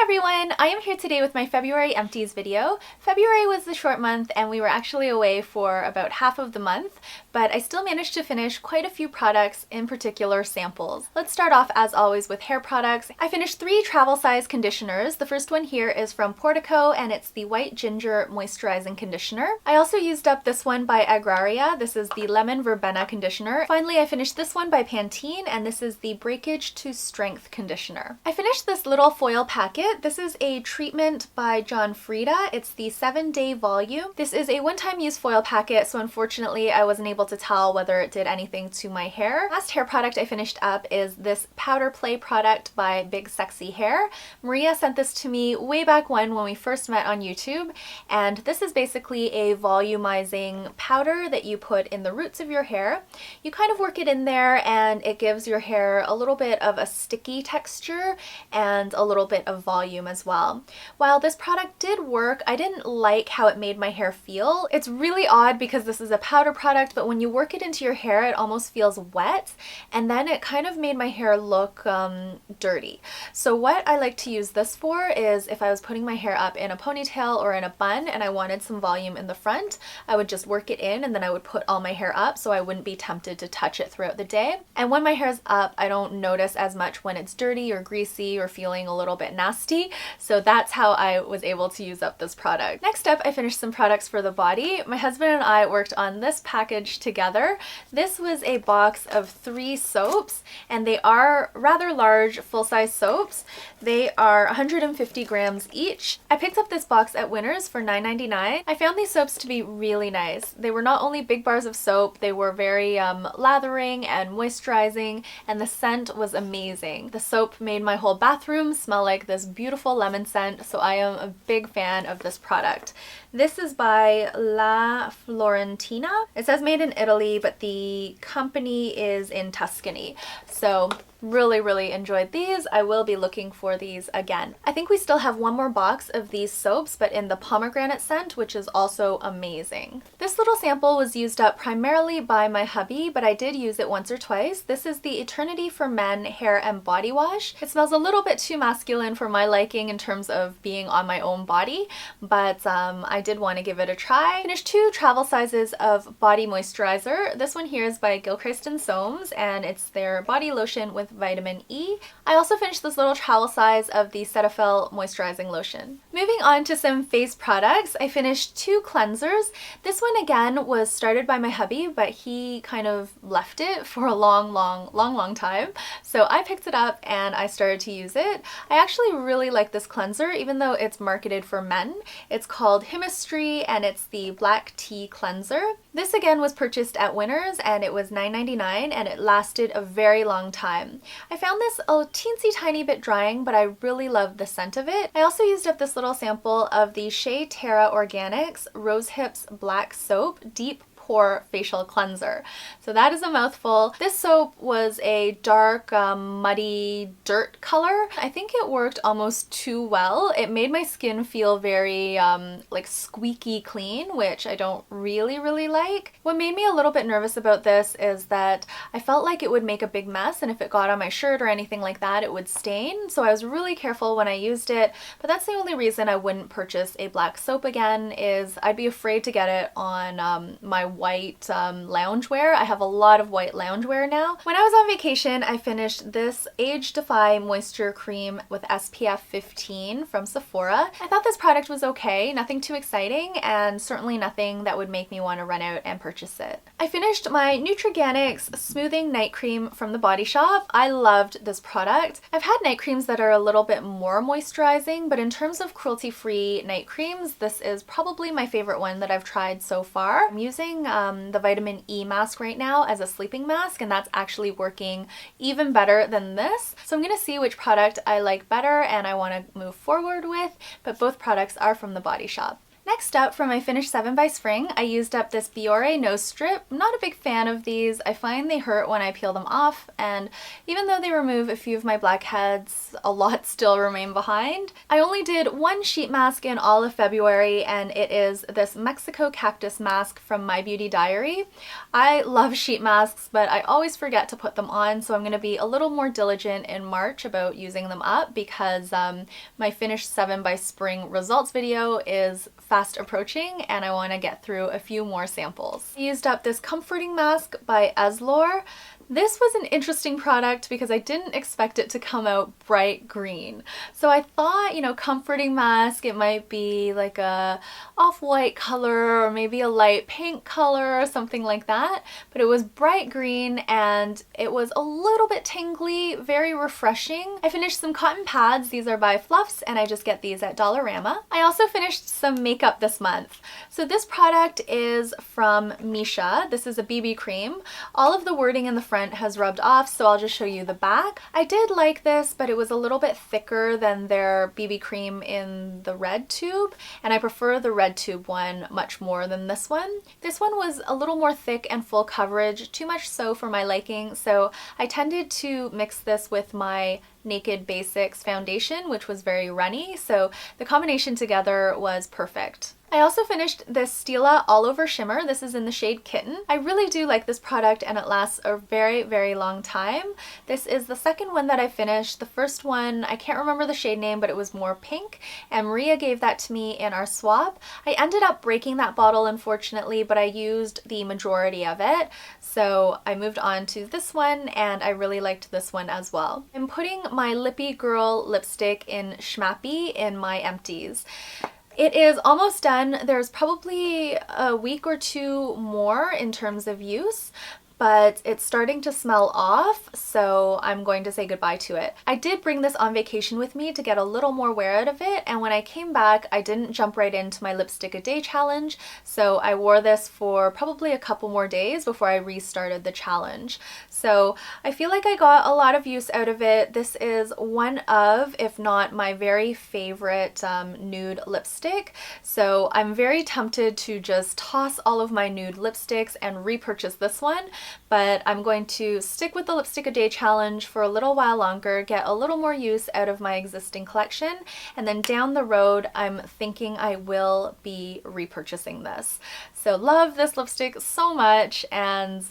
Hi everyone! I am here today with my February Empties video. February was the short month and we were actually away for about half of the month, but I still managed to finish quite a few products, in particular samples. Let's start off as always with hair products. I finished 3 travel size conditioners. The first one here is from Portico and it's the White Ginger Moisturizing Conditioner. I also used up this one by Agraria. This is the Lemon Verbena Conditioner. Finally, I finished this one by Pantene and this is the Breakage to Strength Conditioner. I finished this little foil packet. This is a treatment by Frieda. It's the 7-Day Volume. This is a one-time use foil packet, so unfortunately I wasn't able to tell whether it did anything to my hair. Last hair product I finished up is this Powder Play product by Big Sexy Hair. Maria sent this to me way back when we first met on YouTube, and this is basically a volumizing powder that you put in the roots of your hair. You kind of work it in there and it gives your hair a little bit of a sticky texture and a little bit of volume as well. While this product did work, I didn't like how it made my hair feel. It's really odd because this is a powder product, but when you work it into your hair it almost feels wet, and then it kind of made my hair look dirty. So what I like to use this for is if I was putting my hair up in a ponytail or in a bun and I wanted some volume in the front, I would just work it in and then I would put all my hair up so I wouldn't be tempted to touch it throughout the day. And when my hair's up, I don't notice as much when it's dirty or greasy or feeling a little bit nasty. So that's how I was able to use up this product. Next up, I finished some products for the body. My husband and I worked on this package together. This was a box of 3 soaps, and they are rather large full-size soaps. They are 150 grams each. I picked up this box at Winners for $9.99. I found these soaps to be really nice. They were not only big bars of soap, they were very lathering and moisturizing, and the scent was amazing. The soap made my whole bathroom smell like this beautiful lemon scent, so I am a big fan of this product. This is by La Florentina. It says made in Italy, but the company is in Tuscany. So really enjoyed these. I will be looking for these again. I think we still have one more box of these soaps, but in the pomegranate scent, which is also amazing. This little sample was used up primarily by my hubby, but I did use it once or twice. This is the Eternity for Men hair and body wash. It smells a little bit too masculine for my liking in terms of being on my own body, but I did want to give it a try. I finished 2 travel sizes of body moisturizer. This one here is by Gilchrist and Soams, and it's their body lotion with vitamin E. I also finished this little travel size of the Cetaphil moisturizing lotion. Moving on to some face products, I finished 2 cleansers. This one again was started by my hubby, but he kind of left it for a long time. So I picked it up and I started to use it. I actually really like this cleanser, even though it's marketed for men. It's called Himistry and it's the black tea cleanser. This again was purchased at Winners and it was $9.99 and it lasted a very long time. I found this a teensy tiny bit drying, but I really love the scent of it. I also used up this little sample of the Sheaterra Organics Rose Hips Black Soap Deep Pore Facial Cleanser. So that is a mouthful. This soap was a dark, muddy dirt color. I think it worked almost too well. It made my skin feel very like squeaky clean, which I don't really like. What made me a little bit nervous about this is that I felt like it would make a big mess, and if it got on my shirt or anything like that, it would stain. So I was really careful when I used it, but that's the only reason I wouldn't purchase a black soap again, is I'd be afraid to get it on my white loungewear. I have a lot of white loungewear now. When I was on vacation, I finished this Age Defy Moisture Cream with SPF 15 from Sephora. I thought this product was okay, nothing too exciting, and certainly nothing that would make me want to run out and purchase it. I finished my Nutriganics Smoothing Night Cream from the Body Shop. I loved this product. I've had night creams that are a little bit more moisturizing, but in terms of cruelty-free night creams, this is probably my favorite one that I've tried so far. I'm using the vitamin E mask right now as a sleeping mask, and that's actually working even better than this. So I'm gonna see which product I like better and I want to move forward with, but both products are from the Body Shop. Next up, for my Finish 7 by Spring, I used up this Pore nose strip. I'm not a big fan of these. I find they hurt when I peel them off, and even though they remove a few of my blackheads, a lot still remain behind. I only did one sheet mask in all of February, and it is this Mexico Cactus mask from My Beauty Diary. I love sheet masks, but I always forget to put them on, so I'm going to be a little more diligent in March about using them up because my Finish 7 by Spring results video is fast approaching and I want to get through a few more samples. I used up this comforting mask by Eslor. This was an interesting product because I didn't expect it to come out bright green. So I thought, you know, comforting mask, it might be like a off-white color or maybe a light pink color or something like that. But it was bright green and it was a little bit tingly, very refreshing. I finished some cotton pads. These are by Fluffs and I just get these at Dollarama. I also finished some makeup this month. So this product is from Misha. This is a BB cream. All of the wording in the front has rubbed off, so I'll just show you the back. I did like this, but it was a little bit thicker than their BB cream in the red tube, and I prefer the red tube one much more than this one. This one was a little more thick and full coverage, too much so for my liking, so I tended to mix this with my Naked Basics foundation, which was very runny, so the combination together was perfect. I also finished this Stila All Over Shimmer. This is in the shade Kitten. I really do like this product and it lasts a very, very long time. This is the second one that I finished. The first one, I can't remember the shade name, but it was more pink, and Maria gave that to me in our swap. I ended up breaking that bottle, unfortunately, but I used the majority of it. So I moved on to this one and I really liked this one as well. I'm putting my Lippy Girl lipstick in Schmappy in my Empties. It is almost done. There's probably a week or two more in terms of use, but it's starting to smell off, so I'm going to say goodbye to it. I did bring this on vacation with me to get a little more wear out of it, and when I came back, I didn't jump right into my lipstick a day challenge, so I wore this for probably a couple more days before I restarted the challenge. So I feel like I got a lot of use out of it. This is one of, if not my very favorite nude lipstick, so I'm very tempted to just toss all of my nude lipsticks and repurchase this one. But I'm going to stick with the lipstick a day challenge for a little while longer, get a little more use out of my existing collection, and then down the road I'm thinking I will be repurchasing this. So love this lipstick so much and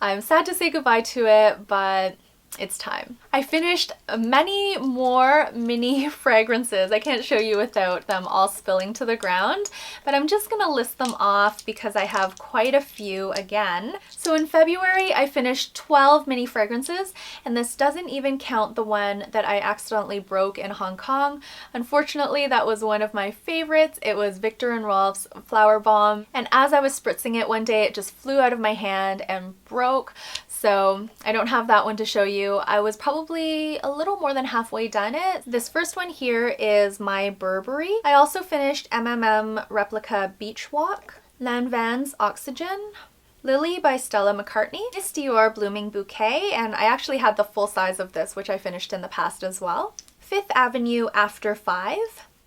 I'm sad to say goodbye to it, but it's time. I finished many more mini fragrances. I can't show you without them all spilling to the ground, but I'm just gonna list them off because I have quite a few again. So in February, I finished 12 mini fragrances, and this doesn't even count the one that I accidentally broke in Hong Kong. Unfortunately, that was one of my favorites. It was Viktor & Rolf's Flower Bomb, and as I was spritzing it one day, it just flew out of my hand and broke. So I don't have that one to show you. I was probably a little more than halfway done it. This first one here is my Burberry. I also finished MMM Replica Beach Walk, Lanvin's Oxygen, Lily by Stella McCartney, Miss Dior Blooming Bouquet, and I actually had the full size of this, which I finished in the past as well. Fifth Avenue After 5,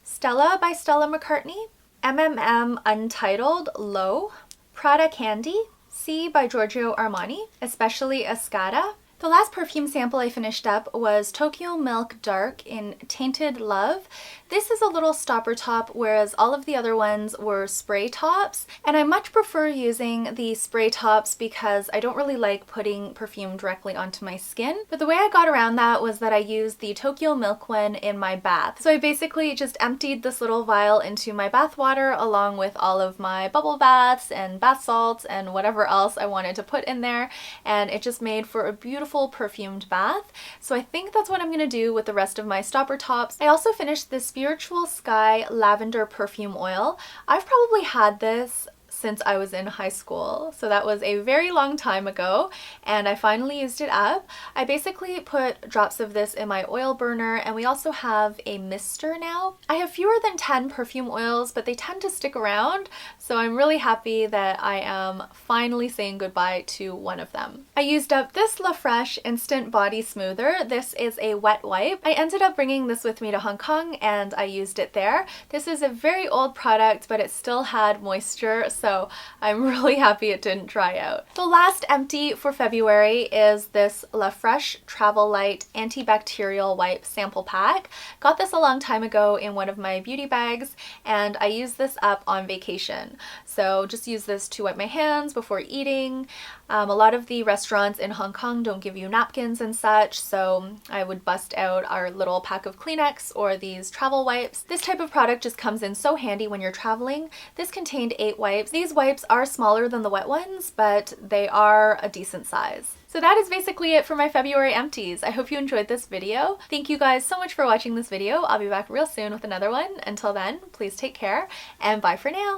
Stella by Stella McCartney, MMM Untitled Low, Prada Candy, C by Giorgio Armani, especially Escada. The last perfume sample I finished up was Tokyo Milk Dark in Tainted Love. This is a little stopper top, whereas all of the other ones were spray tops, and I much prefer using the spray tops because I don't really like putting perfume directly onto my skin. But the way I got around that was that I used the Tokyo Milk one in my bath. So I basically just emptied this little vial into my bath water along with all of my bubble baths and bath salts and whatever else I wanted to put in there, and it just made for a beautiful perfumed bath. So I think that's what I'm going to do with the rest of my stopper tops. I also finished this Spiritual Sky Lavender Perfume Oil. I've probably had this since I was in high school. So that was a very long time ago, and I finally used it up. I basically put drops of this in my oil burner, and we also have a mister now. I have fewer than 10 perfume oils, but they tend to stick around, so I'm really happy that I am finally saying goodbye to one of them. I used up this La Fresh Instant Body Smoother. This is a wet wipe. I ended up bringing this with me to Hong Kong and I used it there. This is a very old product, but it still had moisture, so I'm really happy it didn't dry out. The last empty for February is this La Fresh Travel Light Antibacterial Wipe Sample Pack. Got this a long time ago in one of my beauty bags, and I used this up on vacation. So just use this to wipe my hands before eating. A lot of the restaurants in Hong Kong don't give you napkins and such, so I would bust out our little pack of Kleenex or these travel wipes. This type of product just comes in so handy when you're traveling. This contained 8 wipes. These wipes are smaller than the wet ones, but they are a decent size. So that is basically it for my February empties. I hope you enjoyed this video. Thank you guys so much for watching this video. I'll be back real soon with another one. Until then, please take care and bye for now.